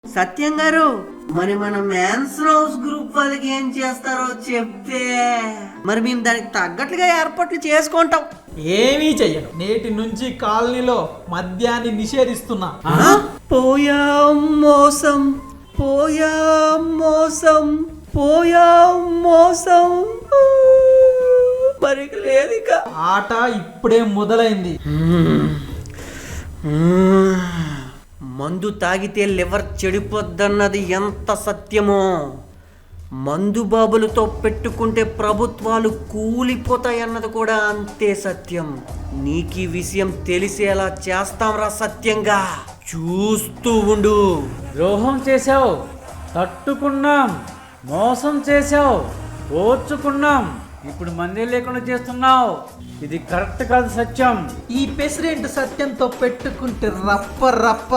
సత్యం గారు, మరి మన మ్యాన్స్ హౌస్ గ్రూప్ వాళ్ళకి ఏం చేస్తారో చెప్తే మరి మేము దానికి తగ్గట్లుగా ఏర్పాట్లు చేసుకుంటాం. ఏమీ చెయ్యను. నేటి నుంచి కాలనీలో మద్యాన్ని నిషేధిస్తున్నా. పోయాం మోసం, పోయాం మోసం, పోయాం మోసం, మరి లేదు ఇక. ఆట ఇప్పుడే మొదలైంది. మందు తాగితే లివర్ చెడిపోద్దన్నది ఎంత సత్యమో, మందు బాబులతో పెట్టుకుంటే ప్రభుత్వాలు కూలిపోతాయన్నది కూడా అంతే సత్యం. నీకీ విషయం తెలిసేలా చేస్తాంరా సత్యంగా, చూస్తూ ఉండు. ద్రోహం చేశావు, తట్టుకున్నాం. మోసం చేశావు, ఓర్చుకున్నాం. ఇప్పుడు మందే లేకుండా చేస్తున్నావు. ఇది కరెక్ట్ కాదు సత్యం. ఈ ప్రెసిడెంట్ సత్యంతో పెట్టుకుంటే రప్ప రప్ప.